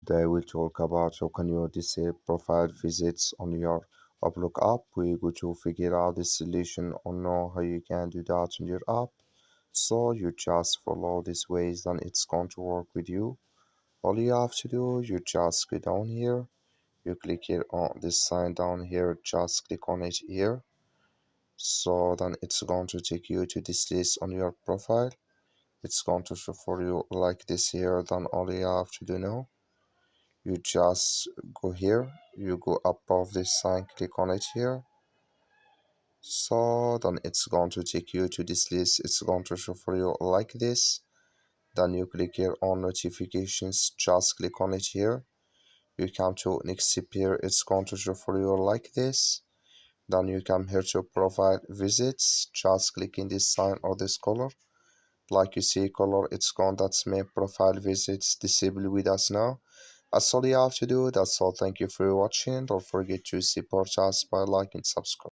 Today we'll talk about how can you disable profile visits on your Waplog app. We're going to figure out the solution or know how you can do that on your app. So you just follow these ways, then it's going to work with you. All you have to do, you just go down here. You click here on this sign down here, just click on it here. So then it's going to take you to this list on your profile. It's going to show for you like this here. Then all you have to do now, you just go here, you go above this sign, click on it here. So then it's going to take you to this list. It's going to show for you like this. Then you click here on notifications, just click on it here. You come to next step here, it's going to show for you like this. Then you come here to profile visits, just click in this sign or this color. Like you see color, it's gone, that's my profile visits disabled with us now. That's all you have to do. That's all. Thank you for watching. Don't forget to support us by liking and subscribe.